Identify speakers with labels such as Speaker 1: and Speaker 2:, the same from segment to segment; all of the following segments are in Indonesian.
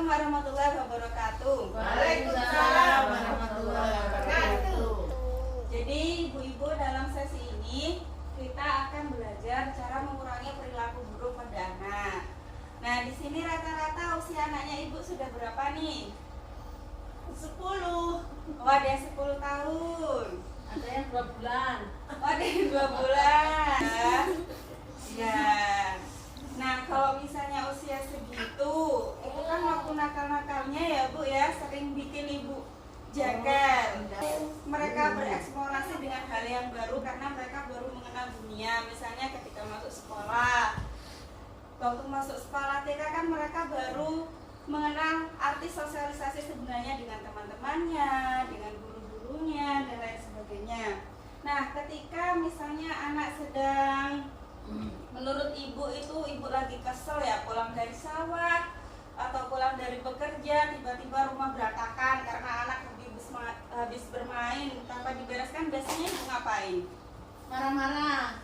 Speaker 1: Assalamualaikum warahmatullahi wabarakatuh.
Speaker 2: Waalaikumsalam warahmatullahi wabarakatuh.
Speaker 1: Jadi ibu-ibu, dalam sesi ini kita akan belajar cara mengurangi perilaku buruk pada anak. Nah, di sini rata-rata usia anaknya ibu sudah berapa nih? 10. Oh, ada yang 10 tahun.
Speaker 2: Ada yang 2 bulan.
Speaker 1: Oh, ada yang 2 bulan. Ya. Nah, kalau misalnya usia segitu, itu kan waktu nakal-nakalnya ya Bu ya, sering bikin ibu jaga. Mereka bereksplorasi dengan hal yang baru karena mereka baru mengenal dunia. Misalnya ketika masuk sekolah, waktu masuk sekolah TK kan mereka baru mengenal arti sosialisasi sebenarnya dengan teman-temannya, dengan guru-gurunya, dan lain sebagainya. Nah, ketika misalnya anak sedang menurut ibu itu ibu lagi kesel ya, pulang dari sawah atau pulang dari bekerja, tiba-tiba rumah berantakan karena anak habis bermain tanpa dibereskan, biasanya ibu ngapain?
Speaker 2: Marah-marah.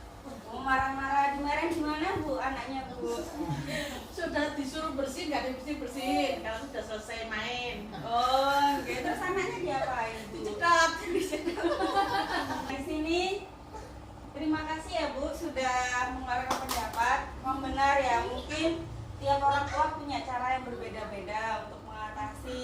Speaker 1: Oh, marah-marah. Dimarahin gimana Bu anaknya Bu?
Speaker 2: Sudah disuruh bersih, nggak dibersih-bersihin kalau sudah selesai main.
Speaker 1: Oh, gitu. Terus anaknya diapain Bu?
Speaker 2: Dicekat.
Speaker 1: Di sini terima kasih ya Bu sudah mengeluarkan pendapat. Memang benar ya, mungkin tiap orang tua punya cara yang berbeda-beda untuk mengatasi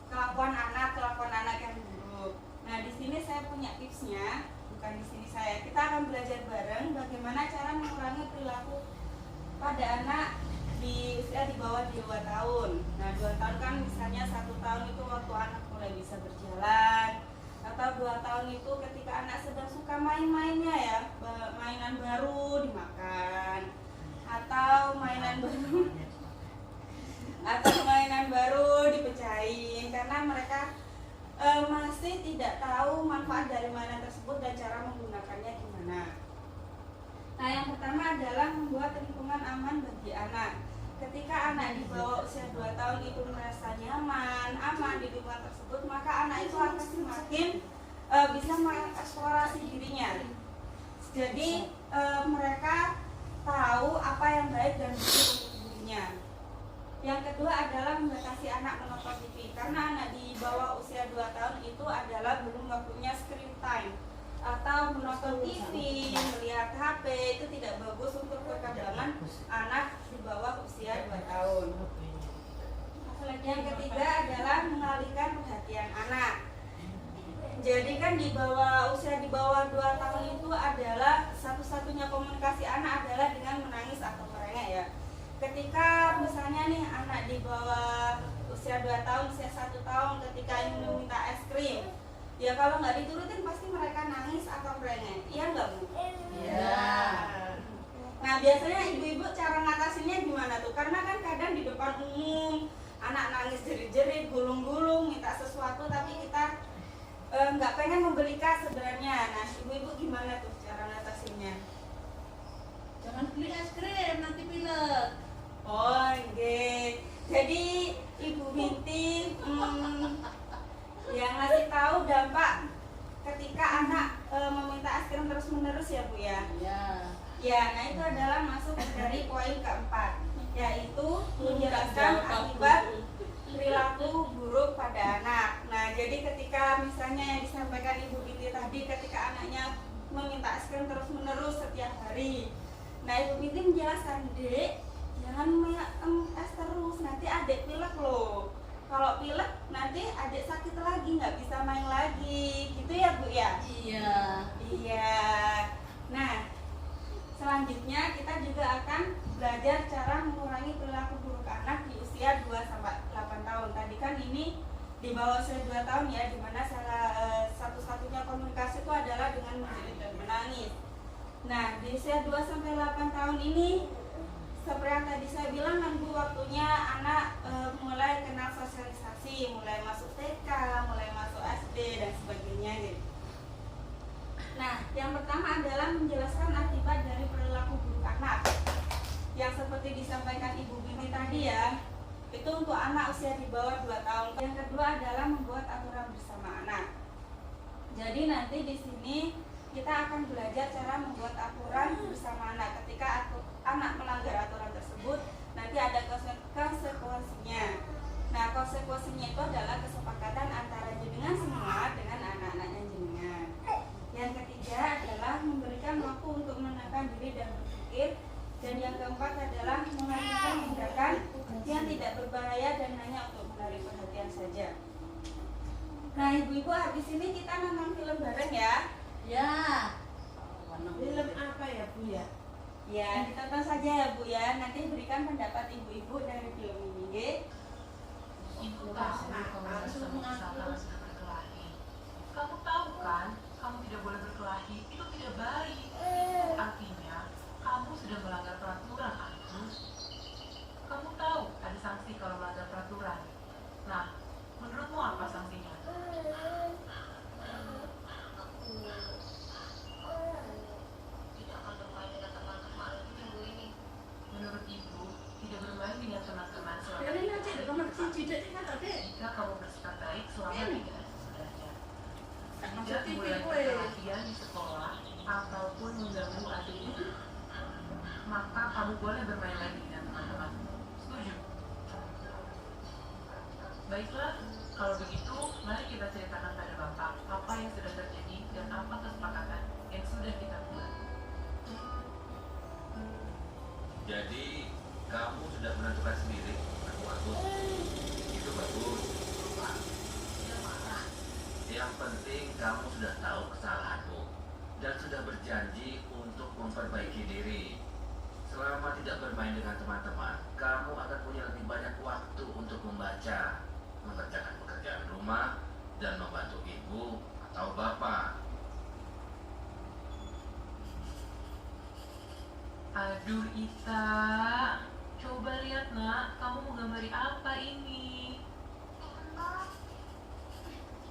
Speaker 1: kelakuan anak yang buruk. Nah, di sini saya punya tipsnya. Bukan di sini saya. Kita akan belajar bareng bagaimana cara mengurangi perilaku pada anak di usia di bawah 2 tahun. Nah, 2 tahun kan misalnya 1 tahun itu waktu anak mulai bisa berjalan, atau 2 tahun itu ketika anak sedang suka main-mainnya ya, mainan baru dimakan, atau mainan baru dipecahin karena mereka masih tidak tahu manfaat dari mainan tersebut dan cara menggunakannya gimana. Nah, yang pertama adalah membuat lingkungan aman bagi anak. Ketika anak di bawah usia 2 tahun itu merasa nyaman, aman di lingkungan tersebut, maka anak itu akan semakin bisa mengeksplorasi dirinya. Jadi mereka tahu apa yang baik dan buruk untuk dirinya. Yang kedua adalah membatasi anak menonton TV, karena anak di bawah usia 2 tahun itu adalah belum waktunya screen time atau menonton TV, melihat HP, itu tidak bagus untuk perkembangan anak di bawah usia 2 tahun. Yang ketiga adalah mengalihkan perhatian anak. Jadi kan di bawah 2 tahun itu adalah satu-satunya komunikasi anak adalah dengan menangis atau merengek ya. Ketika misalnya nih anak di bawah usia 2 tahun, usia 1 tahun ketika ingin meminta es krim, ya kalau nggak diturutin pasti mereka nangis atau merengek. Iya nggak Bu?
Speaker 2: Iya.
Speaker 1: Nah, biasanya ibu-ibu cara ngatasinnya gimana tuh? Karena kan kadang di depan umum anak nangis jerit-jerit, gulung-gulung, minta sesuatu, tapi kita nggak pengen membelikan sebenarnya. Nah, ibu-ibu gimana tuh cara ngatasinnya?
Speaker 2: Jangan beli es krim, nanti pilek.
Speaker 1: Oh, okay. Jadi Ibu Binti yang ngasih tahu dampak ketika anak meminta es krim terus-menerus ya Bu ya?
Speaker 2: Iya.
Speaker 1: Ya, nah itu adalah masuk dari poin keempat, yaitu menjelaskan akibat perilaku buruk pada anak. Nah, jadi ketika misalnya yang disampaikan Ibu Binti tadi, ketika anaknya meminta es krim terus-menerus setiap hari, nah Ibu Binti menjelaskan, Dek, jangan es terus, nanti adik pilek loh. Kalau pilek nanti adik sakit lagi, nggak bisa main lagi, gitu ya Bu ya?
Speaker 2: Iya.
Speaker 1: Iya. Nah, selanjutnya kita juga akan belajar cara mengurangi perilaku buruk anak di usia 2-8 tahun. Tadi kan ini di bawah usia 2 tahun ya, dimana salah satu-satunya komunikasi itu adalah dengan menjerit dan menangis. Nah, di usia 2-8 tahun ini, seperti yang tadi saya bilang kan Bu, waktunya anak mulai kenal sosialisasi, mulai masuk TK, mulai masuk SD dan sebagainya gitu. Nah, yang pertama adalah menjelaskan akibat dari perilaku buruk anak. Yang seperti disampaikan Ibu Binti tadi ya, itu untuk anak usia di bawah 2 tahun. Yang kedua adalah membuat aturan bersama anak. Jadi nanti di sini kita akan belajar cara membuat aturan bersama anak. Ketika anak melanggar aturan tersebut, nanti ada konsekuensinya. Nah, konsekuensinya itu adalah kesepakatan antara jenengan semua dengan anak-anaknya jenengan. Yang ketiga adalah memberikan waktu untuk menenangkan diri dan berpikir. Dan yang keempat adalah melakukan tindakan yang tidak berbahaya dan hanya untuk menarik perhatian saja. Nah, ibu-ibu, habis ini kita nonton film bareng ya.
Speaker 2: Ya. Film apa ya Bu ya?
Speaker 1: Ya, ditonton saja ya Bu ya. Nanti berikan pendapat ibu-ibu dari film ini, nggih.
Speaker 3: Ibu tahu kalau sudah berkelahi. Kamu tahu kan, kamu tidak boleh berkelahi, itu tidak baik. Itu artinya kamu sudah melanggar peraturan, Agus. Kamu tahu ada sanksi kalau melanggar peraturan. Nah, menurutmu apa sanksinya? Tidak akan bermain dengan teman-teman minggu ini. Menurut ibu, tidak bermain dengan teman-teman selama jika kamu bersikap baik selama 3 hari sesudahnya. Tidak mulai perkelahian di sekolah ataupun mengganggu adik, maka kamu boleh bermain lagi dengan teman-teman. Setuju? Baiklah, kalau begitu, mari kita ceritakan pada Bapak apa yang sudah terjadi dan apa kesepakatan yang sudah kita buat.
Speaker 4: Jadi, kamu sudah menentukan sendiri, aku Agus. Itu bagus. Pak, tidak marah. Yang penting kamu sudah tahu kesalahanmu dan sudah berjanji untuk memperbaiki diri. Selama tidak bermain dengan teman-teman, kamu akan punya lebih banyak waktu untuk membaca, mengerjakan pekerjaan rumah, dan membantu ibu atau bapak.
Speaker 3: Aduh Ita, coba lihat nak, kamu mau gambari apa ini?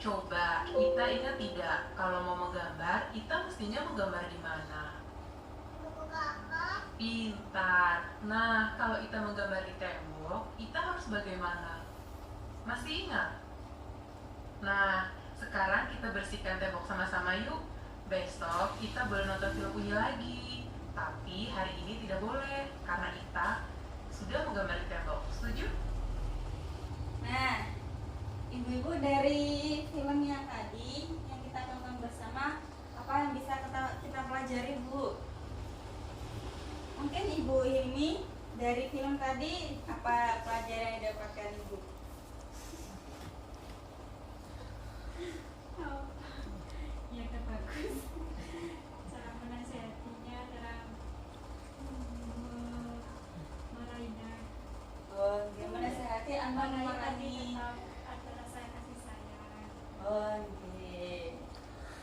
Speaker 3: Coba, Ita ingat tidak, kalau mau menggambar, Ita mestinya menggambar di mana? Pintar. Nah, kalau Ita menggambar di tembok, Ita harus bagaimana? Masih ingat? Nah, sekarang kita bersihkan tembok sama-sama yuk. Besok kita boleh nonton film Unyil lagi. Tapi hari ini tidak boleh, karena Ita sudah menggambar di tembok. Setuju?
Speaker 1: Nah, ibu-ibu, dari film yang tadi yang kita tonton bersama, apa yang bisa kita pelajari, Bu? Mungkin ibu ini dari film tadi apa pelajaran yang dapatkan ibu?
Speaker 5: Oh, ya kan bagus. Cara menasihatinya, cara meraihnya.
Speaker 1: Oh, gimana sehati anda memahami?
Speaker 5: Tetap ada rasa kasih sayang.
Speaker 1: Oh, oke.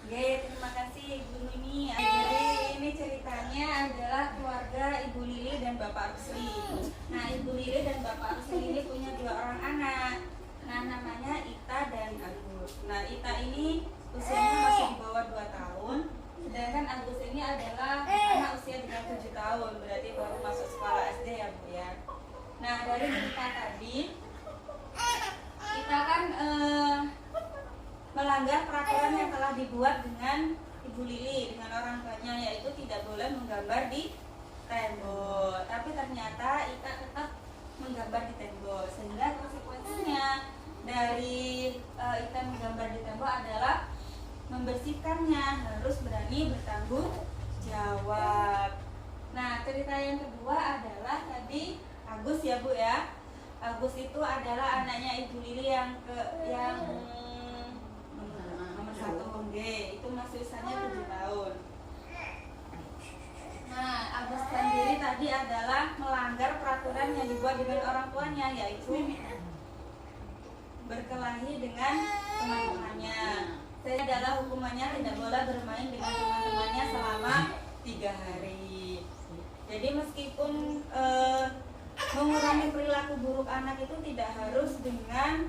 Speaker 1: Oke, terima kasih Ibu Nuni. Jadi ini ceritanya adalah keluarga Ibu Lili dan Bapak Rusli. Nah, Ibu Lili dan Bapak Rusli ini punya 2 orang anak. Nah, namanya Ita dan Agus. Nah, Ita ini usianya masih di bawah 2 tahun. Sedangkan Agus ini adalah anak usia dengan 7 tahun. Berarti baru masuk sekolah SD ya, Bu ya. Nah, dari cerita tadi kita kan melanggar peraturan yang telah dibuat dengan Ibu Lili, dengan orang tuanya, yaitu tidak boleh menggambar di tembok. Tapi ternyata Ita tetap menggambar di tembok, sehingga konsekuensinya dari Ita menggambar di tembok adalah membersihkannya, harus berani bertanggung jawab. Nah, cerita yang kedua adalah tadi Agus ya, Bu ya. Agus itu adalah anaknya Ibu Lili yang nomor 1 G, itu masih usianya 7 tahun. Nah, Agus sendiri tadi adalah melanggar peraturan yang dibuat dengan orang tuanya, yaitu berkelahi dengan teman-temannya. Saya adalah hukumannya tidak boleh bermain dengan teman-temannya selama 3 hari. Jadi meskipun mengurangi perilaku buruk anak itu tidak harus dengan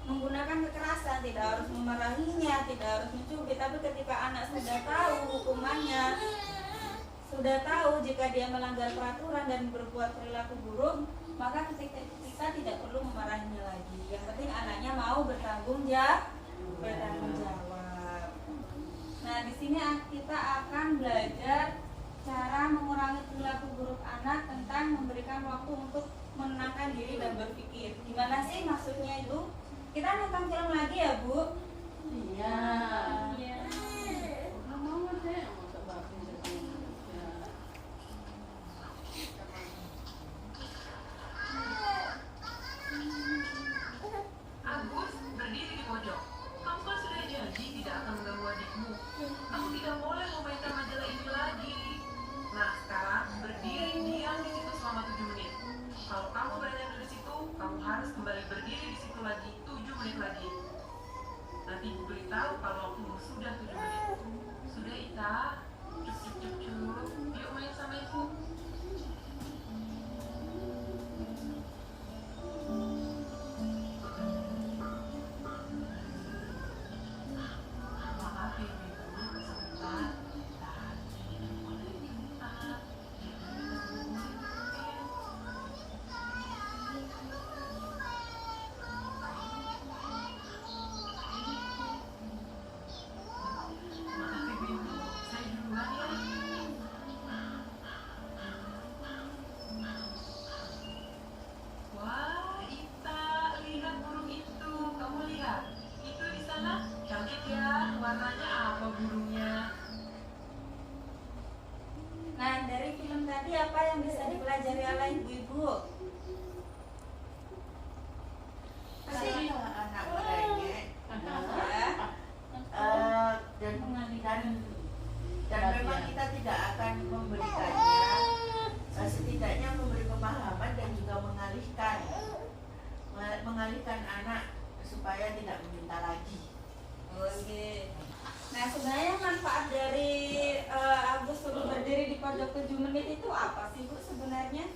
Speaker 1: menggunakan kekerasan, tidak harus memarahinya, tidak harus mencubit. Tapi ketika anak sudah tahu hukumannya, sudah tahu jika dia melanggar peraturan dan berbuat perilaku buruk, maka kita tidak perlu memarahinya lagi. Yang penting anaknya mau bertanggung jawab. Nah, di sini kita akan belajar cara mengurangi perilaku buruk anak tentang memberikan waktu untuk menenangkan diri dan berpikir. Gimana sih maksudnya Ibu? Kita nonton film lagi ya Bu?
Speaker 2: Iya.
Speaker 5: Iya.
Speaker 2: Mau deh, mau coba jadi. Ya.
Speaker 3: Agus berdiri di pojok. Kamu kan sudah janji tidak akan mengganggu adikmu. Kamu tidak boleh memainkan majalah ini lagi. Nah, sekarang berdiri diam di situ selama 7 menit. Kalau kamu berada di situ, kamu harus kembali berdiri di situ lagi 7 menit lagi. Nanti ibu beritahu kalau waktumu sudah 7 menit. Sudah Ita? Cuk cuk cuk cuk. Yuk main sama ibu. Maaf ibu, sebentar. Tadi boleh Ita. Maaf ibu, saya duluan ya. Wah, Ita, lihat burung itu. Kamu lihat, itu di sana cantik ya. Warnanya apa burungnya?
Speaker 1: Nah, dari film tadi apa yang bisa dipelajari oleh ibu-ibu? Pasti
Speaker 6: Kalau anak merengek
Speaker 1: ya.
Speaker 6: dan memang kita tidak akan memberikannya, setidaknya memberi pemahaman dan juga mengalihkan anak supaya tidak meminta lagi.
Speaker 1: Oke. Nah, sebenarnya manfaat dari Agus suruh berdiri di pojok 7 menit itu apa sih Bu sebenarnya?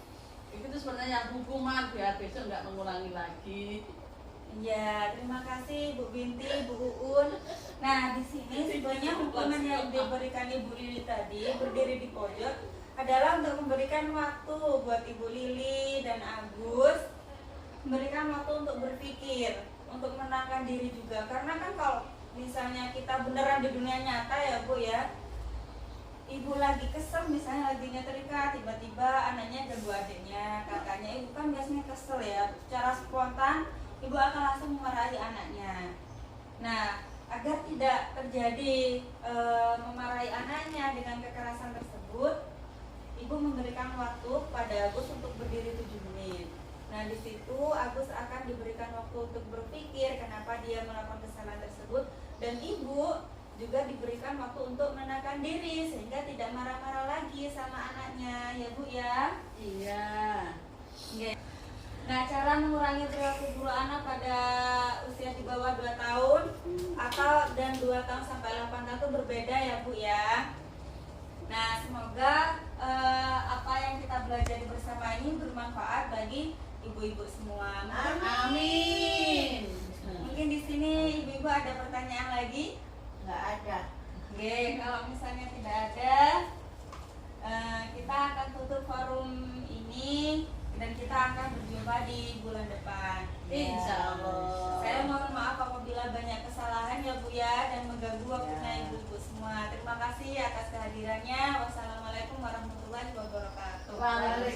Speaker 2: Itu tuh sebenarnya hukuman biar besok nggak mengulangi lagi.
Speaker 1: Ya, terima kasih Bu Binti, Bu Uun. Nah, di sini sebenarnya hukuman yang diberikan Ibu Lili tadi berdiri di pojok adalah untuk memberikan waktu buat Ibu Lili dan Agus, memberikan waktu untuk berpikir, untuk menenangkan diri juga. Karena kan kalau misalnya kita beneran di dunia nyata ya Bu ya, ibu lagi kesel misalnya lagi nyetrika, tiba-tiba anaknya ganggu adiknya, kakaknya, ibu kan biasanya kesel ya, secara spontan ibu akan langsung memarahi anaknya. Nah, agar tidak terjadi memarahi anaknya dengan kekerasan tersebut, ibu memberikan waktu pada Agus untuk berdiri 7 menit. Nah, di situ Agus akan diberikan waktu untuk berpikir kenapa dia melakukan kesalahan tersebut, dan ibu juga diberikan waktu untuk menenangkan diri sehingga tidak marah-marah lagi sama anaknya, ya Bu ya.
Speaker 2: Iya.
Speaker 1: Oke. Nah, cara mengurangi perilaku buruk anak pada usia di bawah 2 tahun atau dan 2 tahun sampai 8 tahun itu berbeda ya Bu ya. Nah, semoga apa yang kita belajar bersama ini bermanfaat bagi ibu-ibu semua.
Speaker 2: Amin.
Speaker 1: Mungkin di sini ibu-ibu ada pertanyaan lagi?
Speaker 6: Nggak ada.
Speaker 1: Oke, kalau misalnya tidak ada, kita akan tutup forum ini dan kita akan berjumpa di bulan depan.
Speaker 2: Insya Allah.
Speaker 1: Saya mohon maaf apabila banyak kesalahan ya Bu ya dan mengganggu waktunya ibu-ibu semua. Terima kasih atas kehadirannya. Wassalamualaikum warahmatullahi wabarakatuh.
Speaker 2: Waalaikumsalam.